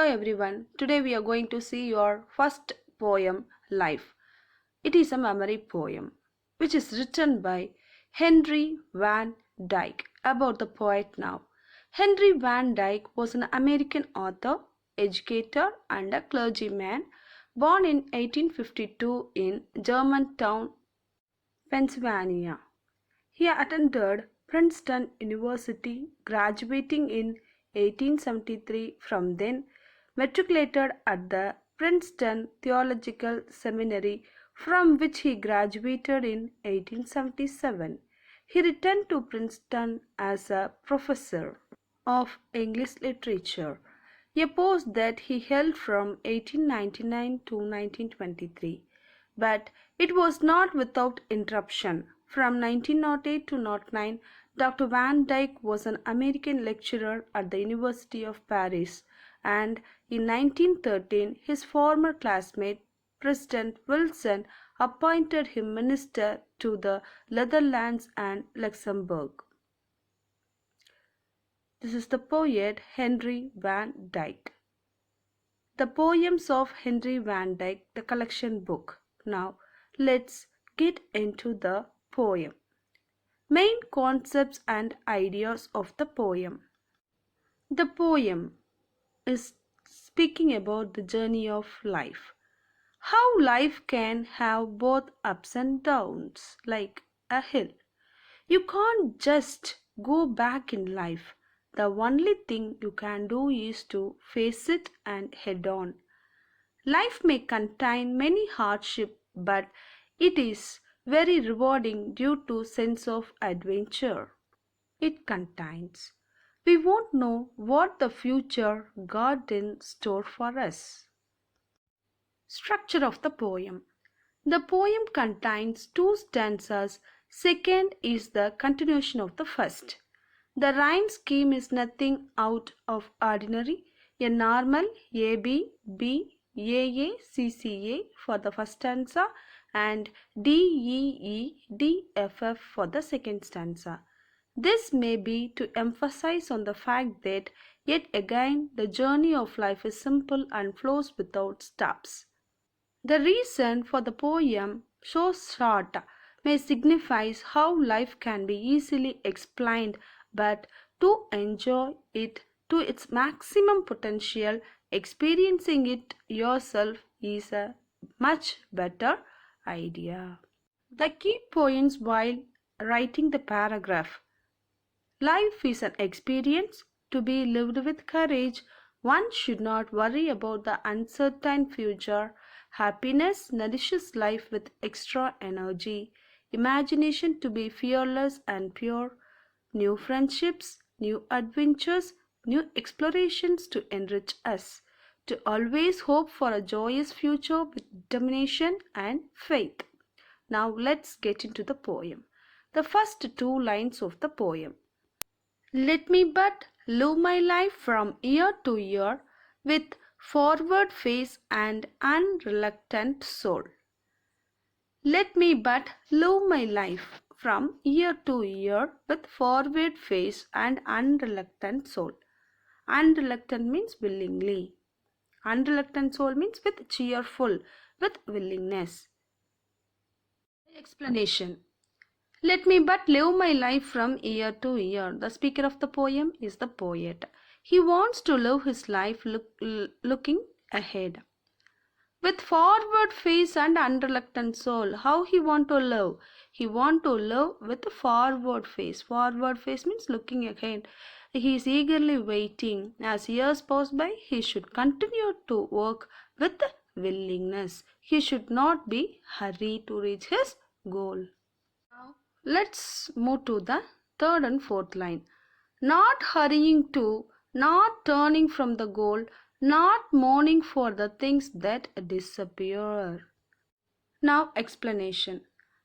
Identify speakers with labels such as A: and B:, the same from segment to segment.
A: Hello everyone. Today we are going to see your first poem, Life. It is a memory poem which is written by Henry Van Dyke about the poet now. Henry Van Dyke was an American author, educator, and a clergyman born in 1852 in Germantown, Pennsylvania. He attended Princeton University, graduating in 1873. From then, matriculated at the Princeton Theological Seminary, from which he graduated in 1877. He returned to Princeton as a professor of English literature, a post that he held from 1899 to 1923. But it was not without interruption. From 1908 to 1909, Dr. Van Dyke was an American lecturer at the University of Paris, and in 1913 his former classmate President Wilson appointed him minister to the Netherlands and Luxembourg. This is the poet Henry Van Dyke. The Poems of Henry Van Dyke, the collection book. Now, let's get into the poem. Main concepts and ideas of the poem. The poem is speaking about the journey of life. How life can have both ups and downs, like a hill. You can't just go back in life. The only thing you can do is to face it and head on. Life may contain many hardships, but it is very rewarding due to sense of adventure it contains. We won't know what the future got in store for us. Structure of the poem. The poem contains two stanzas. Second is the continuation of the first. The rhyme scheme is nothing out of ordinary. A normal A B B A C C A for the first stanza and D E E D F F for the second stanza. This may be to emphasize on the fact that yet again the journey of life is simple and flows without stops. The reason for the poem so short may signify how life can be easily explained, but to enjoy it to its maximum potential, experiencing it yourself is a much better idea. The key points while writing the paragraph. Life is an experience to be lived with courage. One should not worry about the uncertain future. Happiness nourishes life with extra energy. Imagination to be fearless and pure. New friendships, new adventures, new explorations to enrich us. To always hope for a joyous future with determination and faith. Now let's get into the poem. The first two lines of the poem. Let me but live my life from year to year with forward face and unreluctant soul. Let me but live my life from year to year with forward face and unreluctant soul. Unreluctant means willingly. Unreluctant soul means with cheerful, with willingness. Explanation. Let me but live my life from year to year. The speaker of the poem is the poet. He wants to live his life looking ahead. With forward face and unreluctant soul. How he want to live? He want to live with forward face. Forward face means looking ahead. He is eagerly waiting. As years pass by, he should continue to work with willingness. He should not be hurried to reach his goal. Now, let's move to the third and fourth line. Not hurrying to, not turning from the goal, not mourning for the things that disappear. Now explanation.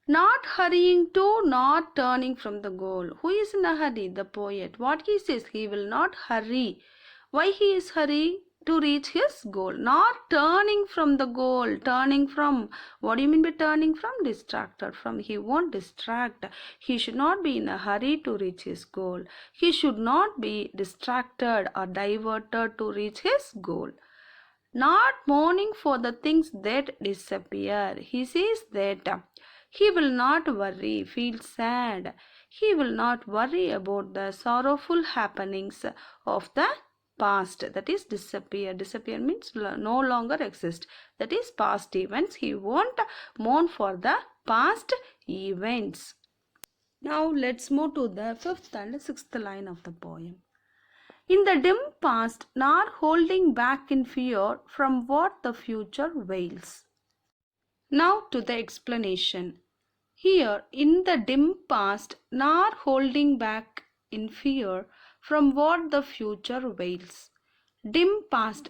A: Not hurrying to, not turning from the goal. Who is in a hurry? The poet. What he says, he will not hurry. Why he is hurry? To reach his goal. Not turning from the goal. Turning from. What do you mean by turning from? Distracted from. He won't distract. He should not be in a hurry to reach his goal. He should not be distracted or diverted to reach his goal. not mourning for the things that disappear. He says that he will not worry, feel sad. He will not worry about the sorrowful happenings of the past, that is disappear. Disappear means no longer exist, that is past events. He won't mourn for the past events. Now let's move to the fifth and sixth line of the poem. In the dim past, nor holding back in fear from what the future veils. Now to the explanation. Here, in the dim past, nor holding back in fear from what the future veils. Dim past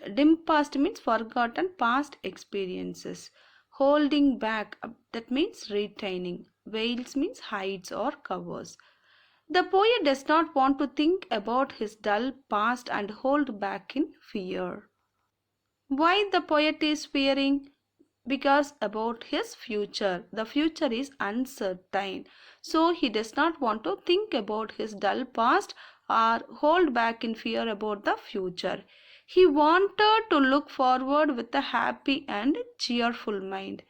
A: means forgotten past experiences. Holding back, that means retaining. Veils means hides or covers. The poet does not want to think about his dull past and hold back in fear. Why the poet is fearing? Because about his future. The future is uncertain. So he does not want to think about his dull past or hold back in fear about the future. He wanted to look forward with a happy and cheerful mind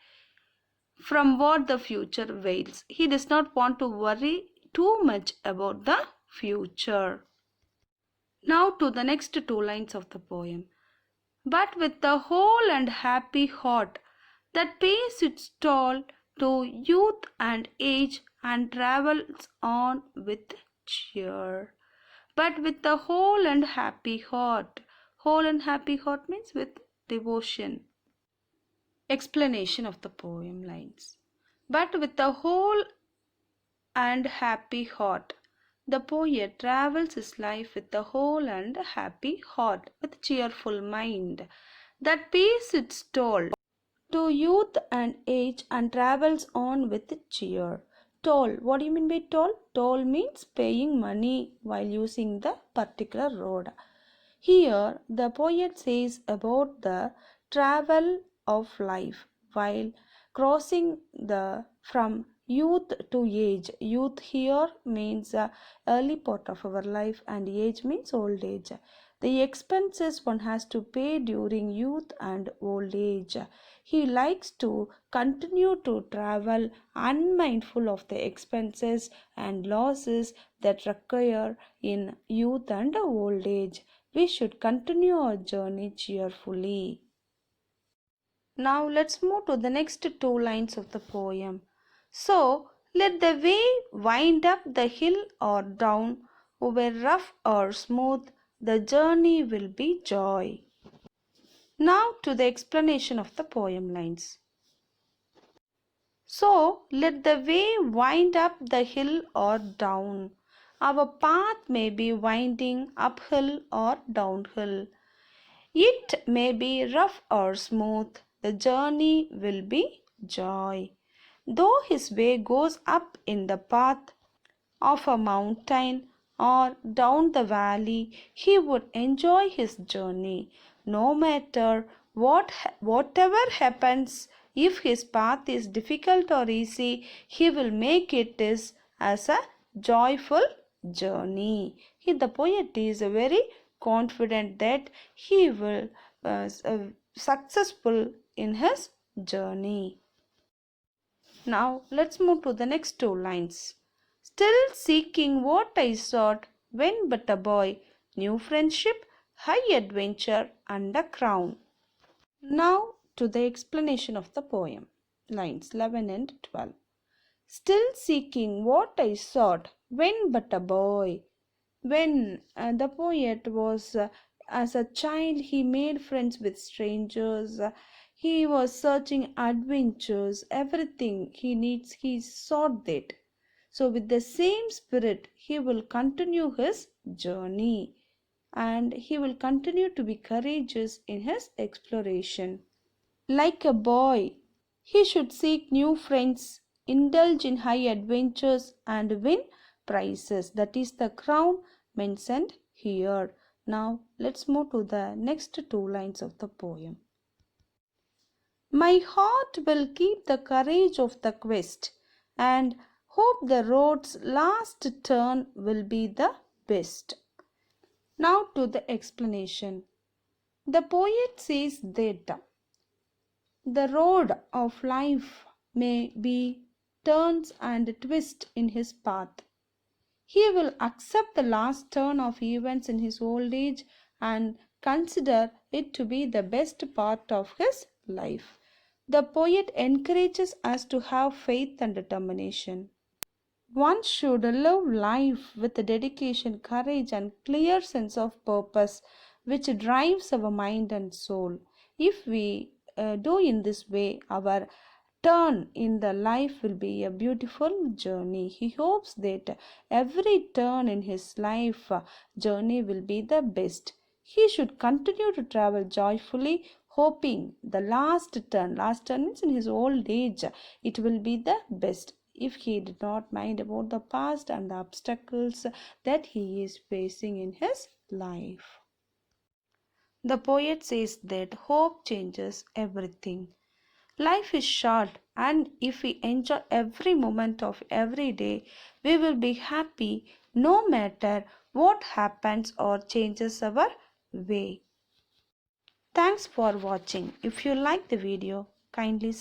A: from what the future veils. He does not want to worry too much about the future. Now to the next two lines of the poem. But with the whole and happy heart that pays its toll to youth and age and travels on with cheer. But with the whole and happy heart. Whole and happy heart means with devotion. Explanation of the poem lines. But with the whole and happy heart. The poet travels his life with a whole and happy heart, with cheerful mind, that pays its toll to youth and age and travels on with cheer. Toll. What do you mean by toll? Toll means paying money while using the particular road. Here, the poet says about the travel of life while crossing the from youth to age. Youth here means early part of our life and age means old age. The expenses one has to pay during youth and old age. He likes to continue to travel unmindful of the expenses and losses that recur in youth and old age. We should continue our journey cheerfully. Now let's move to the next two lines of the poem. So, let the way wind up the hill or down, over rough or smooth, the journey will be joy. Now to the explanation of the poem lines. So, let the way wind up the hill or down. Our path may be winding uphill or downhill. It may be rough or smooth, the journey will be joy. Though his way goes up in the path of a mountain or down the valley, he would enjoy his journey. No matter whatever happens, if his path is difficult or easy, he will make it as a joyful journey. The poet is very confident that he will successful in his journey. Now let's move to the next two lines. Still seeking what I sought when but a boy, new friendship, high adventure and a crown. Now to the explanation of the poem. Lines 11 and 12. Still seeking what I sought when but a boy. When the poet was as a child, he made friends with strangers. He was searching adventures, everything he needs, he sought that. So, with the same spirit, he will continue his journey and he will continue to be courageous in his exploration. Like a boy, he should seek new friends, indulge in high adventures, and win prizes. That is the crown mentioned here. Now, let's move to the next two lines of the poem. My heart will keep the courage of the quest and hope the road's last turn will be the best. Now to the explanation. The poet says that the road of life may be turns and twists in his path. He will accept the last turn of events in his old age and consider it to be the best part of his life. The poet encourages us to have faith and determination. One should live life with dedication, courage, and clear sense of purpose, which drives our mind and soul. If we do in this way, our turn in the life will be a beautiful journey. He hopes that every turn in his life journey will be the best. He should continue to travel joyfully, hoping the last turn means in his old age, it will be the best. If he did not mind about the past and the obstacles that he is facing in his life. The poet says that hope changes everything. Life is short, and if we enjoy every moment of every day, we will be happy no matter what happens or changes our way. Thanks for watching. If you like the video, kindly subscribe.